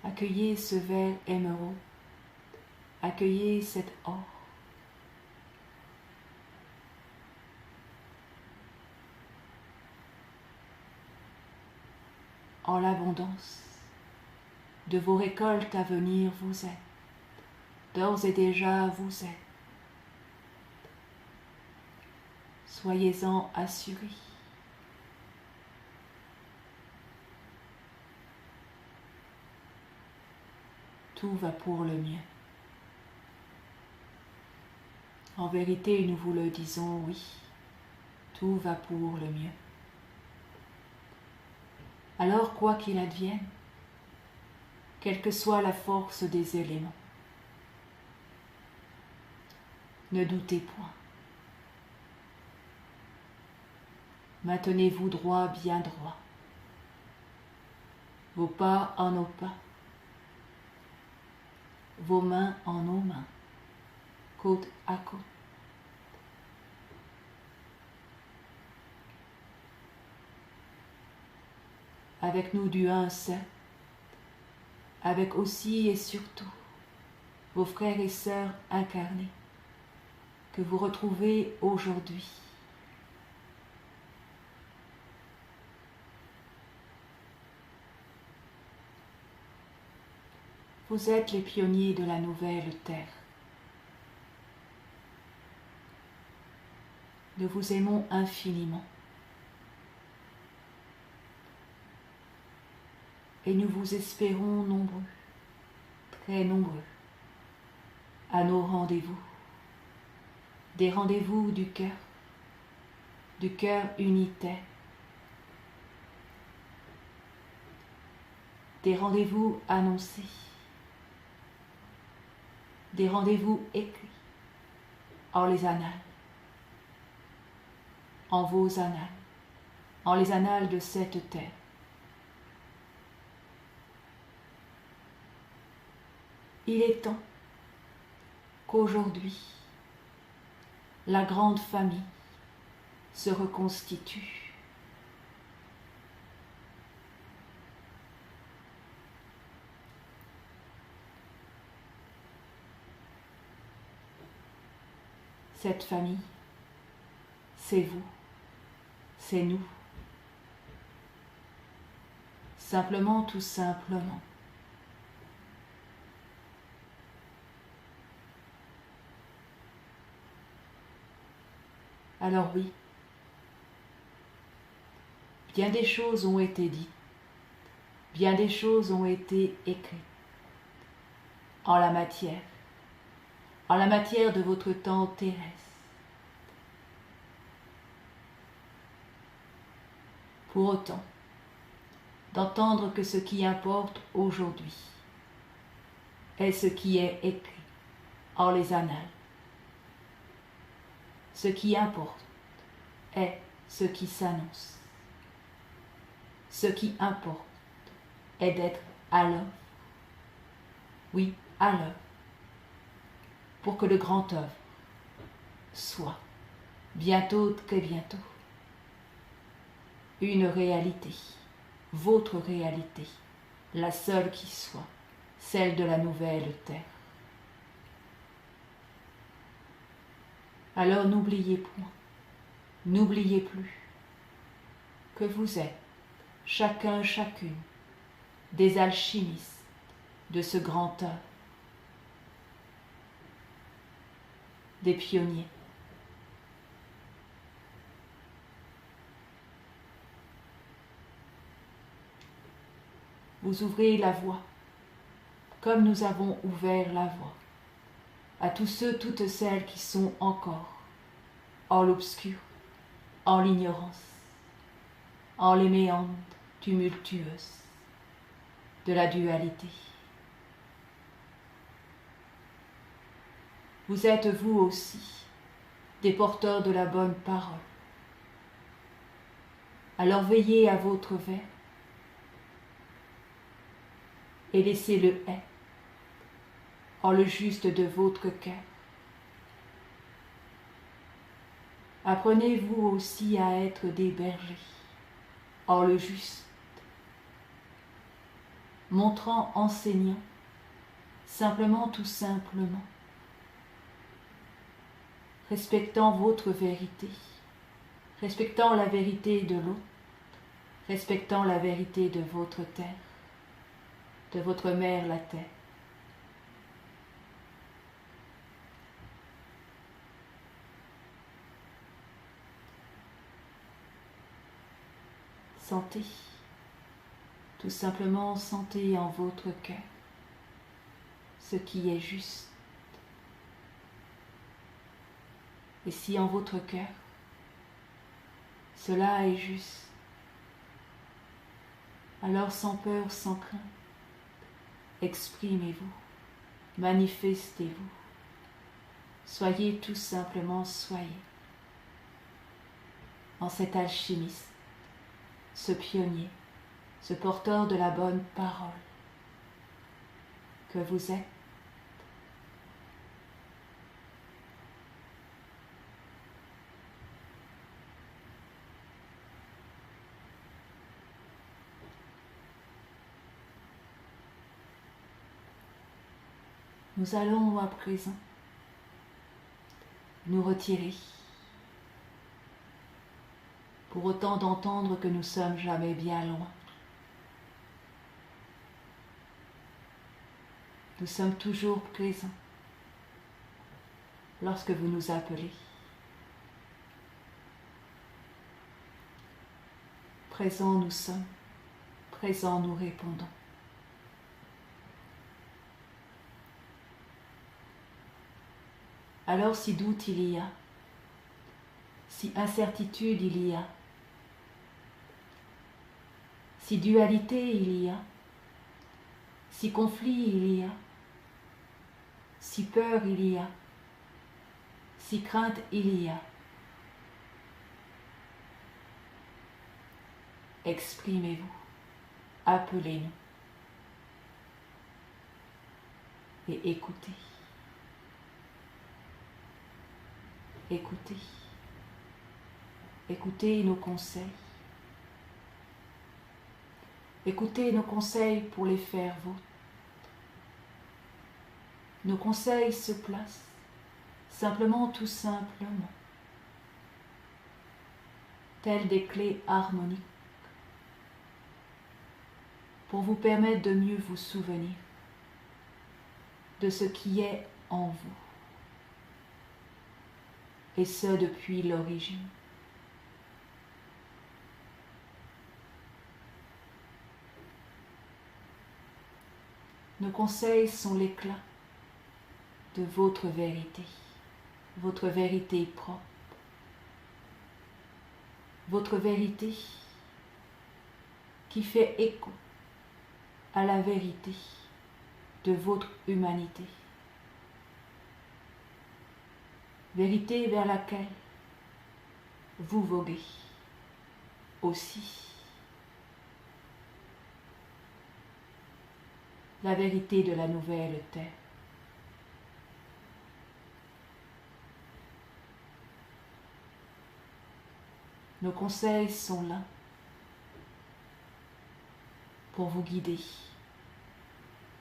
Accueillez ce verre émeraude, accueillez cet or. En l'abondance de vos récoltes à venir, vous êtes. D'ores et déjà, vous êtes. Soyez-en assurés. Tout va pour le mieux. En vérité, nous vous le disons, oui, tout va pour le mieux. Alors, quoi qu'il advienne, quelle que soit la force des éléments, ne doutez point. Maintenez-vous droit, bien droit. Vos pas en nos pas. Vos mains en nos mains, côte à côte. Avec nous du 1 7, avec aussi et surtout vos frères et sœurs incarnés, que vous retrouvez aujourd'hui. Vous êtes les pionniers de la nouvelle terre. Nous vous aimons infiniment. Et nous vous espérons nombreux, très nombreux, à nos rendez-vous. Des rendez-vous du cœur unitaire. Des rendez-vous annoncés. Des rendez-vous écrits en les annales, en vos annales, en les annales de cette terre. Il est temps qu'aujourd'hui, la grande famille se reconstitue. Cette famille, c'est vous, c'est nous. Simplement, tout simplement. Alors oui, bien des choses ont été dites, bien des choses ont été écrites en la matière de votre temps terrestre. Pour autant, d'entendre que ce qui importe aujourd'hui est ce qui est écrit en les annales. Ce qui importe est ce qui s'annonce. Ce qui importe est d'être à l'œuvre. Oui, à l'œuvre. Pour que le grand œuvre soit, bientôt très bientôt, une réalité, votre réalité, la seule qui soit, celle de la nouvelle terre. Alors n'oubliez point, n'oubliez plus que vous êtes, chacun, chacune, des alchimistes de ce grand œuvre, des pionniers. Vous ouvrez la voie, comme nous avons ouvert la voie, à tous ceux, toutes celles qui sont encore en l'obscur, en l'ignorance, en les méandres tumultueuses de la dualité. Vous êtes vous aussi des porteurs de la bonne parole. Alors veillez à votre verre et laissez-le être en le juste de votre cœur. Apprenez-vous aussi à être des bergers en le juste, montrant, enseignant, simplement, tout simplement, respectant votre vérité, respectant la vérité de l'autre, respectant la vérité de votre terre, de votre mère la terre. Sentez, tout simplement sentez en votre cœur ce qui est juste. Et si en votre cœur cela est juste, alors sans peur, sans crainte, exprimez-vous, manifestez-vous. Soyez tout simplement, soyez en cet alchimiste, ce pionnier, ce porteur de la bonne parole que vous êtes. Nous allons à présent nous retirer, pour autant d'entendre que nous sommes jamais bien loin. Nous sommes toujours présents lorsque vous nous appelez. Présents nous sommes, présents nous répondons. Alors si doute il y a, si incertitude il y a, si dualité il y a, si conflit il y a, si peur il y a, si crainte il y a, exprimez-vous, appelez-nous et écoutez. Écoutez. Écoutez nos conseils. Écoutez nos conseils pour les faire vôtres. Nos conseils se placent simplement, tout simplement, telles des clés harmoniques pour vous permettre de mieux vous souvenir de ce qui est en vous, et ce depuis l'origine. Nos conseils sont l'éclat de votre vérité propre, votre vérité qui fait écho à la vérité de votre humanité, vérité vers laquelle vous voguez aussi. La vérité de la nouvelle terre. Nos conseils sont là pour vous guider,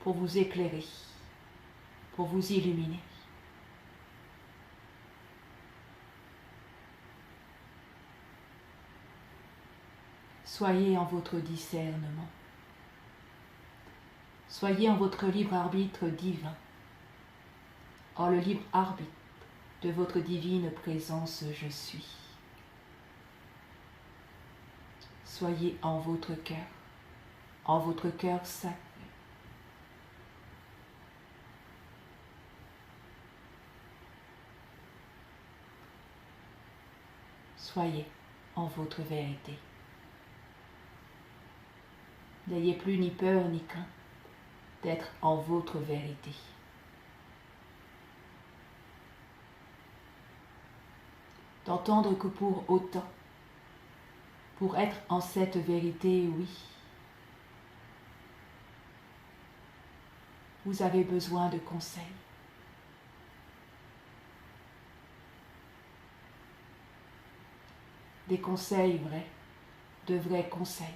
pour vous éclairer, pour vous illuminer. Soyez en votre discernement. Soyez en votre libre arbitre divin, en le libre arbitre de votre divine présence je suis. Soyez en votre cœur sacré. Soyez en votre vérité. N'ayez plus ni peur ni crainte d'être en votre vérité. D'entendre que pour autant, pour être en cette vérité, oui, vous avez besoin de conseils. Des conseils vrais, de vrais conseils.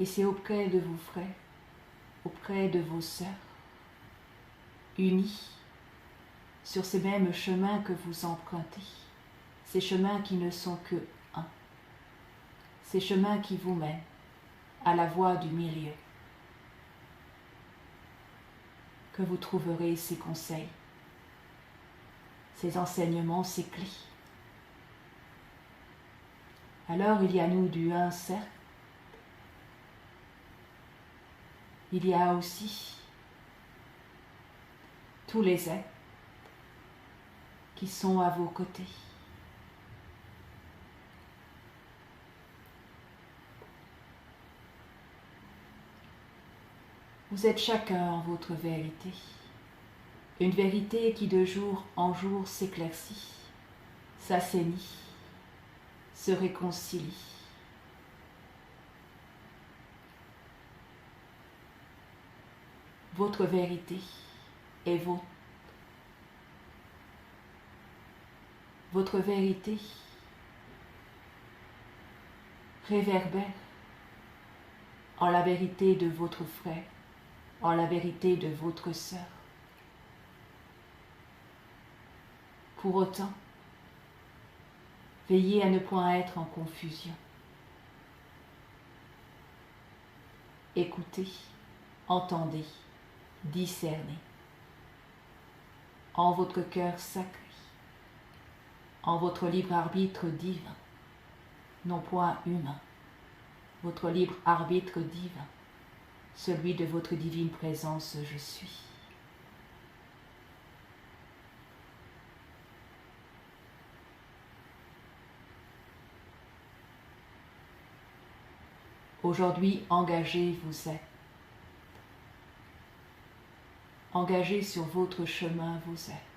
Et c'est auprès de vos frères, auprès de vos sœurs, unis sur ces mêmes chemins que vous empruntez, ces chemins qui ne sont que un, ces chemins qui vous mènent à la voie du milieu, que vous trouverez ces conseils, ces enseignements, ces clés. Alors il y a nous du un cercle, il y a aussi tous les êtres qui sont à vos côtés. Vous êtes chacun en votre vérité, une vérité qui de jour en jour s'éclaircit, s'assainit, se réconcilie. Votre vérité est vôtre. Votre vérité réverbère en la vérité de votre frère, en la vérité de votre sœur. Pour autant, veillez à ne point être en confusion. Écoutez, entendez, discernez. En votre cœur sacré, en votre libre arbitre divin, non point humain, votre libre arbitre divin, celui de votre divine présence je suis. Aujourd'hui, engagé vous êtes. Engagé sur votre chemin vous êtes.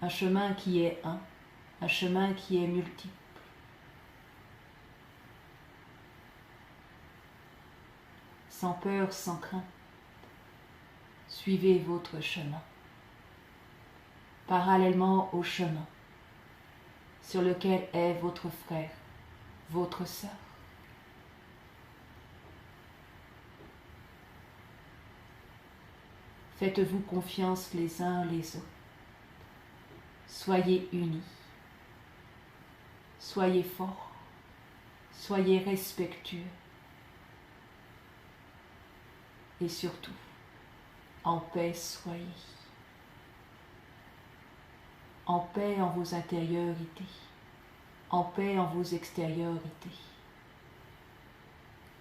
Un chemin qui est un chemin qui est multiple. Sans peur, sans crainte, suivez votre chemin, parallèlement au chemin sur lequel est votre frère, votre sœur. Faites-vous confiance les uns les autres. Soyez unis. Soyez forts. Soyez respectueux. Et surtout, en paix soyez. En paix en vos intériorités. En paix en vos extériorités.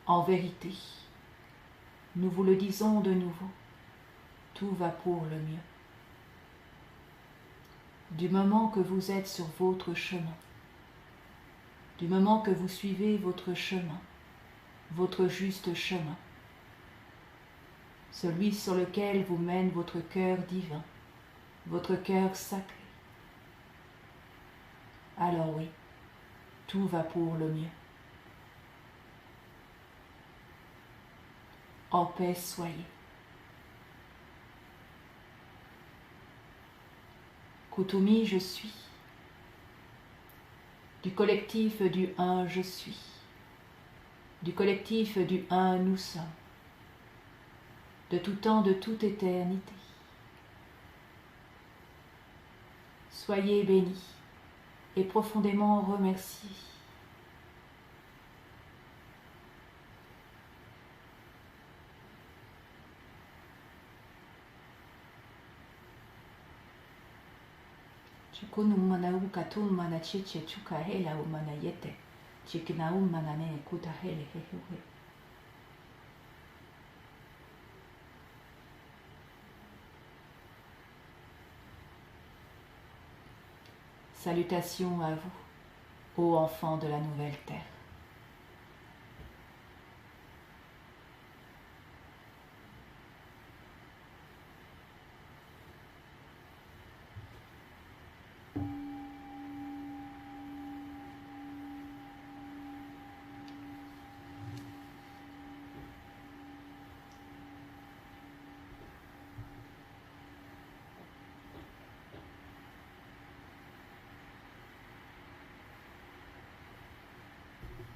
En vérité, nous vous le disons de nouveau, tout va pour le mieux. Du moment que vous êtes sur votre chemin, du moment que vous suivez votre chemin, votre juste chemin, celui sur lequel vous mène votre cœur divin, votre cœur sacré, alors oui, tout va pour le mieux. En paix soyez. Kutumi, je suis. Du collectif du un, je suis. Du collectif du un, nous sommes. De tout temps, de toute éternité. Soyez bénis et profondément remerciés. Chikunu mana ukatum mana chiche chuka hela u mana yete. Chikina mana ne kuta hele hehewe. Salutations à vous, ô enfants de la nouvelle terre.